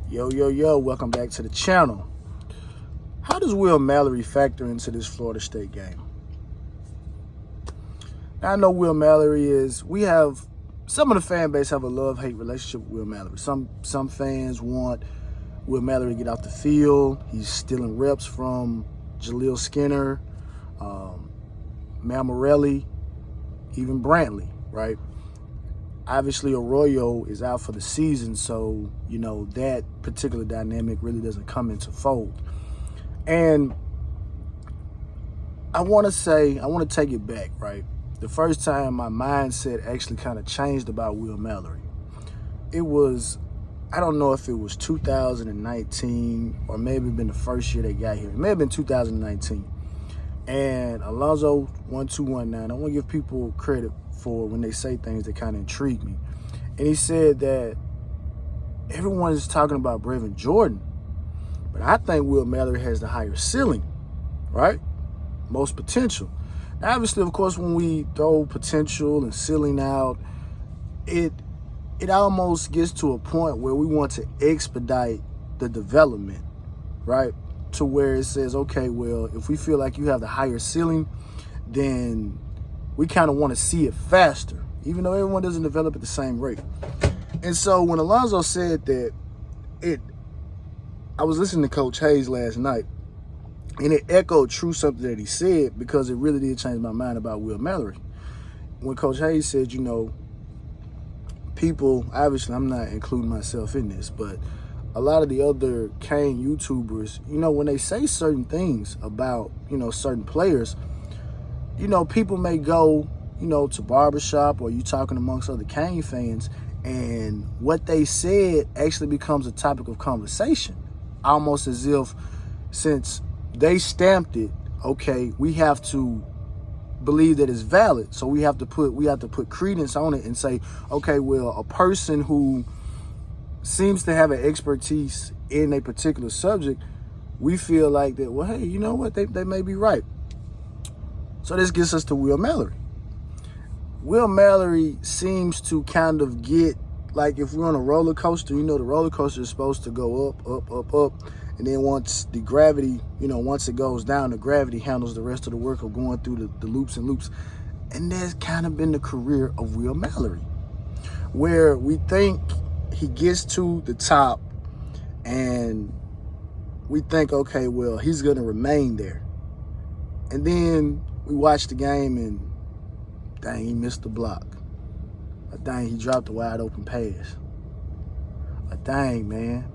Yo, welcome back to the channel. How does Will Mallory factor into this Florida State game? Now, I know Will Mallory some of the fan base have a love-hate relationship with Will Mallory. Some fans want Will Mallory to get off the field. He's stealing reps from Jaleel Skinner, Mallory, even Brantley, right? Obviously, Arroyo is out for the season, so, that particular dynamic really doesn't come into fold. And I want to take it back, right? The first time my mindset actually kind of changed about Will Mallory, it was, I don't know if it was 2019 or maybe been the first year they got here. It may have been 2019. And Alonzo 1219, I want to give people credit for when they say things that kind of intrigue me. And he said that everyone is talking about Brevin Jordan, but I think Will Mallory has the higher ceiling, right? Most potential. Now, obviously, of course, when we throw potential and ceiling out, it almost gets to a point where we want to expedite the development, right? To where it says, okay, well, if we feel like you have the higher ceiling, then we kind of want to see it faster, even though everyone doesn't develop at the same rate. And so when Alonzo said that, I was listening to Coach Hayes last night, and it echoed true something that he said, because it really did change my mind about Will Mallory. When Coach Hayes said, people, obviously I'm not including myself in this, but a lot of the other Kane YouTubers, when they say certain things about, certain players, people may go, to barbershop, or you talking amongst other Kane fans, and what they said actually becomes a topic of conversation, almost as if, since they stamped it, okay, we have to believe that it's valid, so we have to put credence on it and say, okay, well, a person who seems to have an expertise in a particular subject, we feel like that, well, hey, you know what, they may be right. So this gets us to Will Mallory. Will Mallory seems to kind of get, like, if we're on a roller coaster, the roller coaster is supposed to go up, and then once the gravity, once it goes down, the gravity handles the rest of the work of going through the loops and loops. And that's kind of been the career of Will Mallory, where we think he gets to the top and we think, okay, well, he's going to remain there. And then we watch the game and, dang, he missed the block. Dang, he dropped a wide open pass. Dang, man.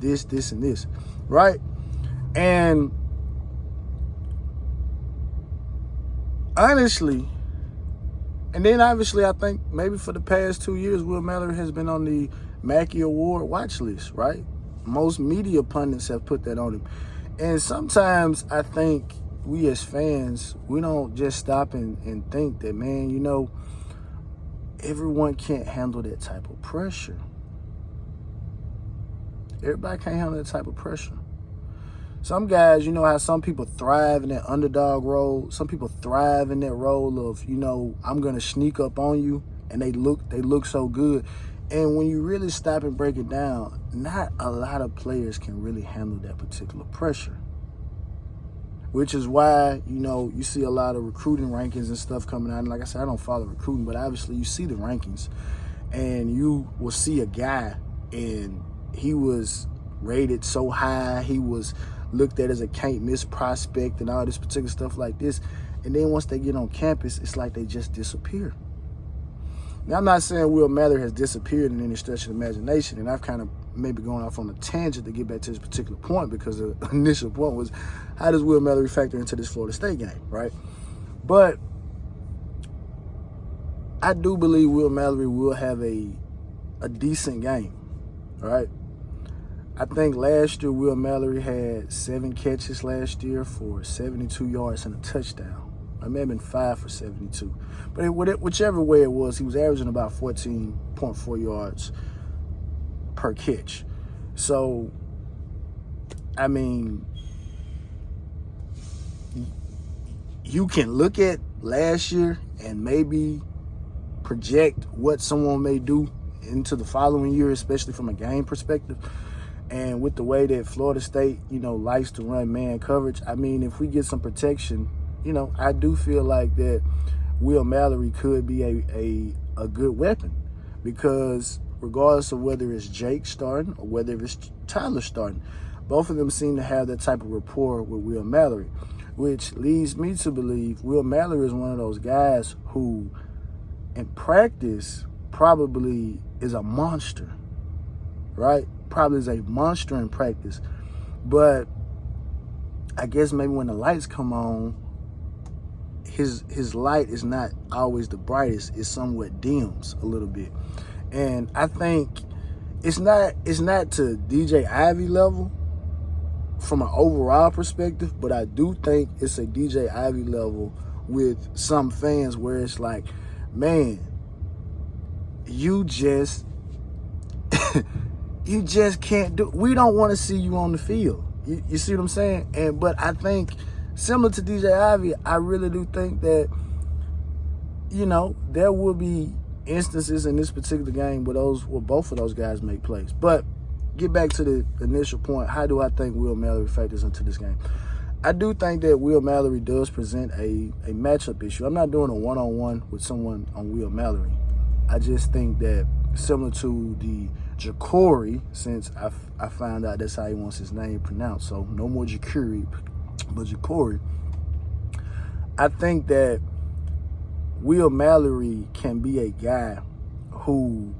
This, and this, right? And honestly, and then obviously I think maybe for the past 2 years, Will Mallory has been on the Mackey Award watch list, right? Most media pundits have put that on him. And sometimes I think we as fans, we don't just stop and think that, man, everyone can't handle that type of pressure. Everybody can't handle that type of pressure. Some guys, how some people thrive in that underdog role. Some people thrive in that role of, I'm going to sneak up on you, and they look so good. And when you really stop and break it down, not a lot of players can really handle that particular pressure. Which is why, you see a lot of recruiting rankings and stuff coming out. And like I said, I don't follow recruiting, but obviously you see the rankings. And you will see a guy, and he was rated so high, he was looked at as a can't-miss prospect and all this particular stuff like this. And then once they get on campus, it's like they just disappear. Now, I'm not saying Will Mallory has disappeared in any stretch of the imagination, and I've kind of maybe gone off on a tangent to get back to this particular point, because the initial point was, how does Will Mallory factor into this Florida State game, right? But I do believe Will Mallory will have a decent game, right? I think last year Will Mallory had 7 catches last year for 72 yards and a touchdown. It may have been 5 for 72. But whichever way it was, he was averaging about 14.4 yards per catch. So, I mean, you can look at last year and maybe project what someone may do into the following year, especially from a game perspective. And with the way that Florida State, likes to run man coverage, I mean, if we get some protection, I do feel like that Will Mallory could be a good weapon, because regardless of whether it's Jake starting or whether it's Tyler starting, both of them seem to have that type of rapport with Will Mallory, which leads me to believe Will Mallory is one of those guys who, in practice, probably is a monster, right? Probably is a monster in practice. But I guess maybe when the lights come on, his light is not always the brightest. It somewhat dims a little bit. And I think it's not to DJ Ivy level from an overall perspective, but I do think it's a DJ Ivy level with some fans where it's like, man, you just can't do. We don't want to see you on the field. You see what I'm saying? But I think, similar to DJ Ivy, I really do think that, there will be instances in this particular game where both of those guys make plays. But get back to the initial point. How do I think Will Mallory factors into this game? I do think that Will Mallory does present a matchup issue. I'm not doing a one-on-one with someone on Will Mallory. I just think that, similar to the Jacory, since I found out that's how he wants his name pronounced, so no more Jacory, but Jacory, I think that Will Mallory can be a guy who,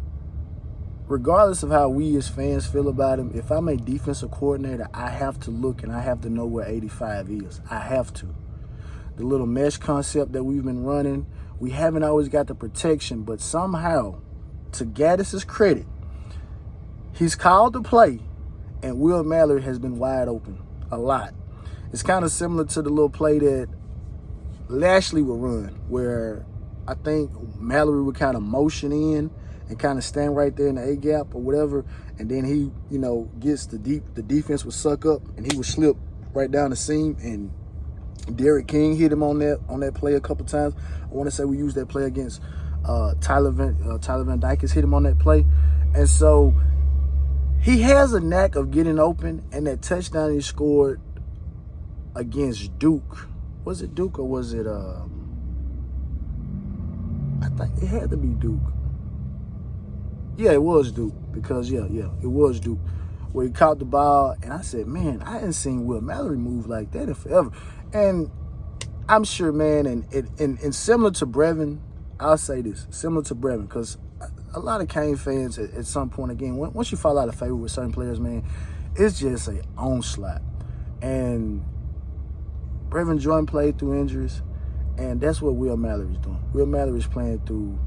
regardless of how we as fans feel about him, if I'm a defensive coordinator, I have to look and I have to know where 85 is. I have to. The little mesh concept that we've been running, we haven't always got the protection, but somehow, to Gaddis's credit, he's called the play, and Will Mallory has been wide open a lot. It's kind of similar to the little play that Lashley would run, where I think Mallory would kind of motion in and kind of stand right there in the A-gap or whatever, and then he, gets the defense would suck up, and he would slip right down the seam, and Derek King hit him on that play a couple times. I want to say we used that play against Tyler Van Dyke hit him on that play. And so he has a knack of getting open, and that touchdown he scored against Duke. Was it Duke or was it I think it had to be Duke. Yeah, it was Duke, because it was Duke, where he caught the ball, and I said, man, I hadn't seen Will Mallory move like that in forever. And I'm sure, man, and similar to Brevin, I'll say this, similar to Brevin, because a lot of Kane fans at some point, again, once you fall out of favor with certain players, man, it's just an onslaught. And Brevin Jordan played through injuries, and that's what Will Mallory's doing. Will Mallory's playing through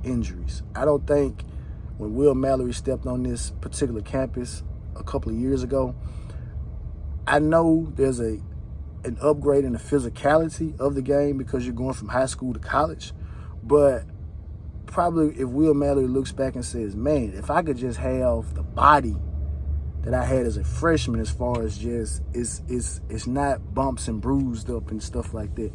injuries. I don't think when Will Mallory stepped on this particular campus a couple of years ago, I know there's an upgrade in the physicality of the game because you're going from high school to college. But probably if Will Mallory looks back and says, man, if I could just have the body that I had as a freshman, as far as just it's not bumps and bruised up and stuff like that,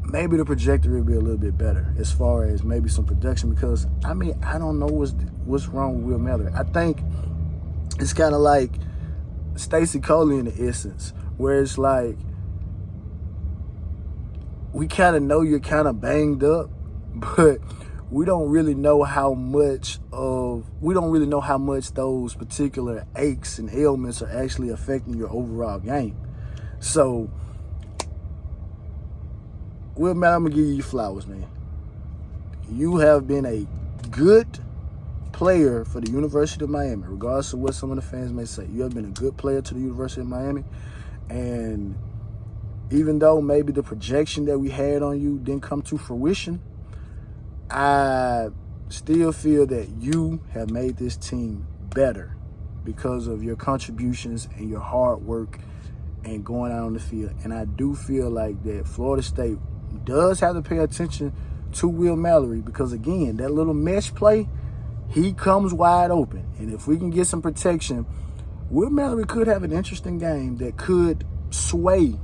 maybe the trajectory will be a little bit better as far as maybe some production. Because I don't know what's wrong with Will Mallory. I think it's kind of like Stacey Coley in the essence, where it's like, we kind of know you're kind of banged up, but we don't really know how much those particular aches and ailments are actually affecting your overall game. So, Will Mallory, I'm going to give you your flowers, man. You have been a good player for the University of Miami, regardless of what some of the fans may say. You have been a good player to the University of Miami, and even though maybe the projection that we had on you didn't come to fruition, I still feel that you have made this team better because of your contributions and your hard work and going out on the field. And I do feel like that Florida State does have to pay attention to Will Mallory, because, again, that little mesh play, he comes wide open. And if we can get some protection, Will Mallory could have an interesting game that could sway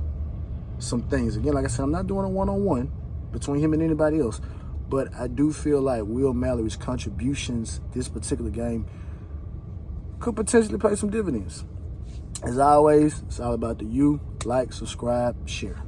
some things. Again, like I said, I'm not doing a one-on-one between him and anybody else, but I do feel like Will Mallory's contributions this particular game could potentially pay some dividends. As always, it's all about the you. Like, subscribe, share.